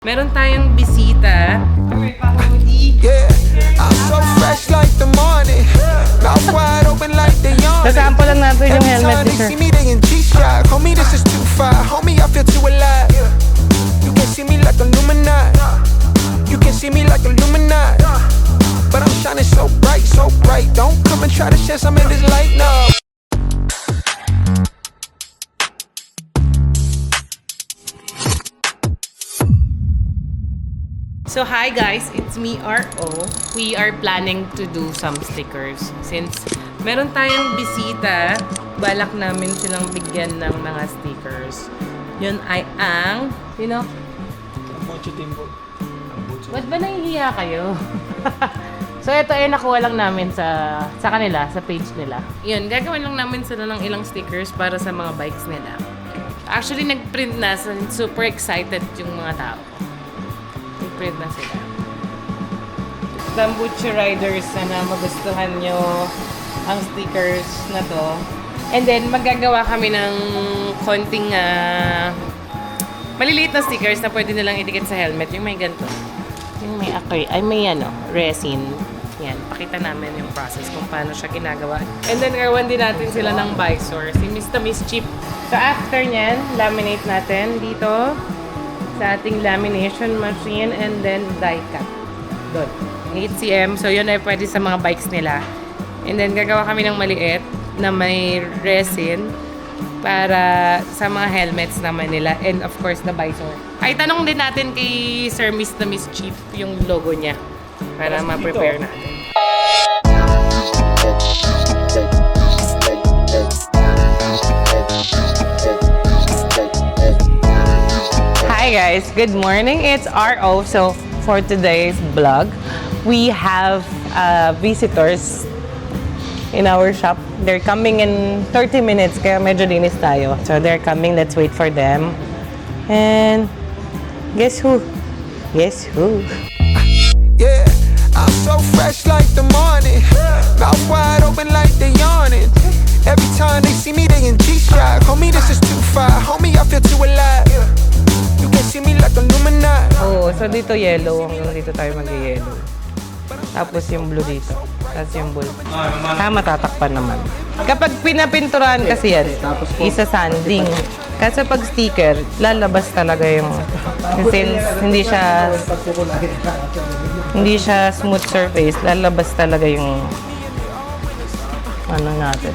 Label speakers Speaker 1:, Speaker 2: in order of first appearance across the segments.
Speaker 1: Meron tayong bisita.
Speaker 2: Yeah, I'm so fresh like the morning. Mouth wide open like the yawn.
Speaker 1: Sasample lang natin yung
Speaker 2: Every
Speaker 1: helmet
Speaker 2: time
Speaker 1: ni
Speaker 2: they
Speaker 1: sir.
Speaker 2: see me, they in G-Shock. Homie, this is too far. Homie, I feel too alive. You can see me like Illuminati. You can see me like Illuminati. But I'm shining so bright, so bright. Don't come and try to share some of this light, no.
Speaker 1: So hi guys, it's me RO. We are planning to do some stickers. Since meron tayong bisita, balak namin silang bigyan ng mga stickers. Yun ay ang, ba't ba nahihiya kayo? So ito ay nakuha lang namin sa kanila, sa page nila. Yun, gagawin lang namin sila ng ilang stickers para sa mga bikes nila. Actually, nag-print na, so super excited yung mga tao. Nag-print na sila. Bambucha Riders, sana magustuhan nyo ang stickers na to. And then, magagawa kami ng konting maliliit na stickers na pwede nilang idikit sa helmet. Yung may ganito. Yung may resin. Yan, pakita namin yung process kung paano siya ginagawa. And then, gawan din natin sila ng visor, si Mr. Mischief. So, after nyan, laminate natin dito sa ating lamination machine and then die cut. Doon. 8cm. So, yun ay pwede sa mga bikes nila. And then, gagawa kami ng maliit na may resin para sa mga helmets naman nila. And of course, the visor. Ay, tanong din natin kay Sir Mr. Mischief yung logo niya para ma-prepare natin. Hi guys, good morning. It's RO. So for today's vlog, we have visitors in our shop. They're coming in 30 minutes, kaya medyo linis tayo. So they're coming, let's wait for them. And guess who? Guess who?
Speaker 2: Yeah, I'm so fresh like the morning. Mouth wide open like they yawning. Every time they see me, they in G-Shock. Homie, this is too far. Homie, I feel too alive. You can see me like Illuminati.
Speaker 1: Oh, so dito yellow. Hanggang dito tayo mag-yellow. Tapos yung blue dito. Tapos yung blue. Matatakpan naman. Kapag pinapinturahan kasi yan, isa-sanding. Kasi pag sticker, lalabas talaga yung... Since hindi siya smooth surface, lalabas talaga yung... Ano natin.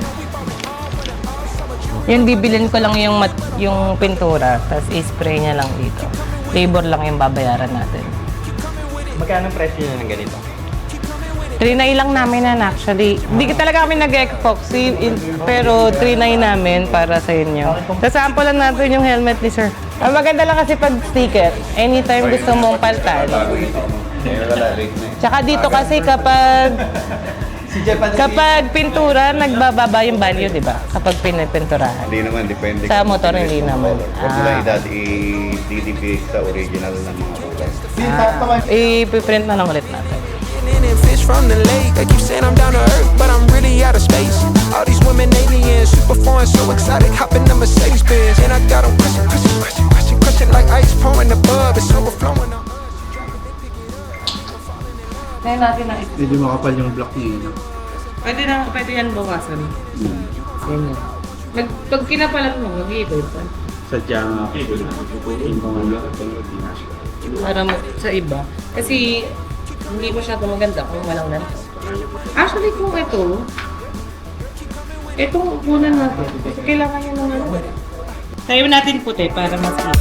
Speaker 1: Yung bibilin ko lang yung pintura, tapos i-spray niya lang dito. Labor lang yung babayaran natin.
Speaker 3: Magkano presyo na ng ganito?
Speaker 1: 3.9 lang namin yan actually. Hindi talaga kami nag-epoxy, pero 3.9 namin para sa inyo. Sasample lang natin yung helmet ni sir. Ang maganda lang kasi pag sticker, anytime gusto mong paltan. Tsaka dito kasi kapag pintura, nagbababa yung value, di ba? Kapag pinipinturahan.
Speaker 4: Hindi naman, depende.
Speaker 1: Sa motor, hindi naman.
Speaker 4: Huwag mo lang i-DDP sa original ng mga kulay.
Speaker 1: I-print na lang ulit natin.
Speaker 2: And fish from the lake. Like you said, I'm down to earth, but I'm really out of space. All these women aliens, super foreign, so exotic. Hop in the Mercedes Benz, and I got them crushing like ice pouring above. It's overflowing.
Speaker 1: Ngayon natin na
Speaker 3: Medyo makapal yung block niya.
Speaker 1: Pwede yan bawasan. Ganyan. Pag kinapalat mo, mag-iiba-iba.
Speaker 3: Sadya nga ako. Yung mga
Speaker 1: Para sa iba. Kasi hindi masyado maganda kung walang ganito. Actually, kung itong upunan natin. Kasi kailangan nyo ng ano. Tayo natin puti para mas kita.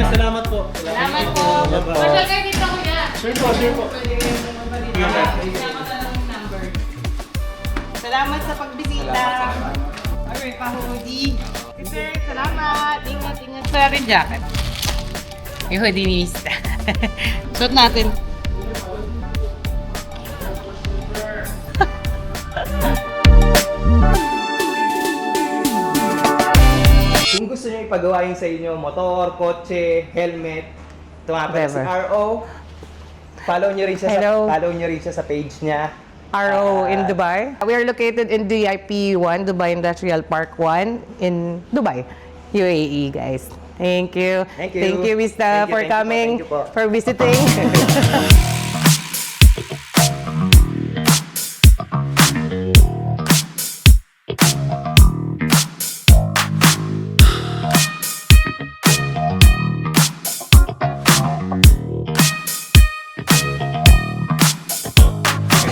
Speaker 3: Salamat po.
Speaker 1: Salamat po. Masyal kayo dito, kuya.
Speaker 3: Sure po.
Speaker 1: Salamat sa pagbisita. Okay, pa-hoodie. Sir, salamat. Ingat. Sa ating jacket. Yung hoodie ni Mista. Suot natin.
Speaker 3: Kung gusto nyo ipagawain sa inyo, motor, kotse, helmet, tumapit si
Speaker 1: Whatever.
Speaker 3: RO. Follow nyo rin siya
Speaker 1: Hello.
Speaker 3: follow nyo rin siya sa page niya.
Speaker 1: RO in Dubai. We are located in DIP 1, Dubai Industrial Park 1 in Dubai, UAE, guys. Thank you.
Speaker 3: Thank you.
Speaker 1: Thank you, Vista,
Speaker 3: Thank you,
Speaker 1: for
Speaker 3: thank you po,
Speaker 1: coming,
Speaker 3: thank you po.
Speaker 1: for visiting.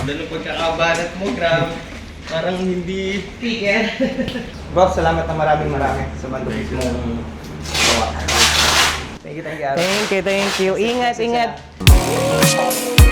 Speaker 3: Ganda ng pagkakabanat mo, Gram. Parang hindi...
Speaker 1: Speaker.
Speaker 3: Boss, salamat na maraming sa mandupis mong gawa. Thank you, Ate.
Speaker 1: Thank you, thank you. Ingat, ingat.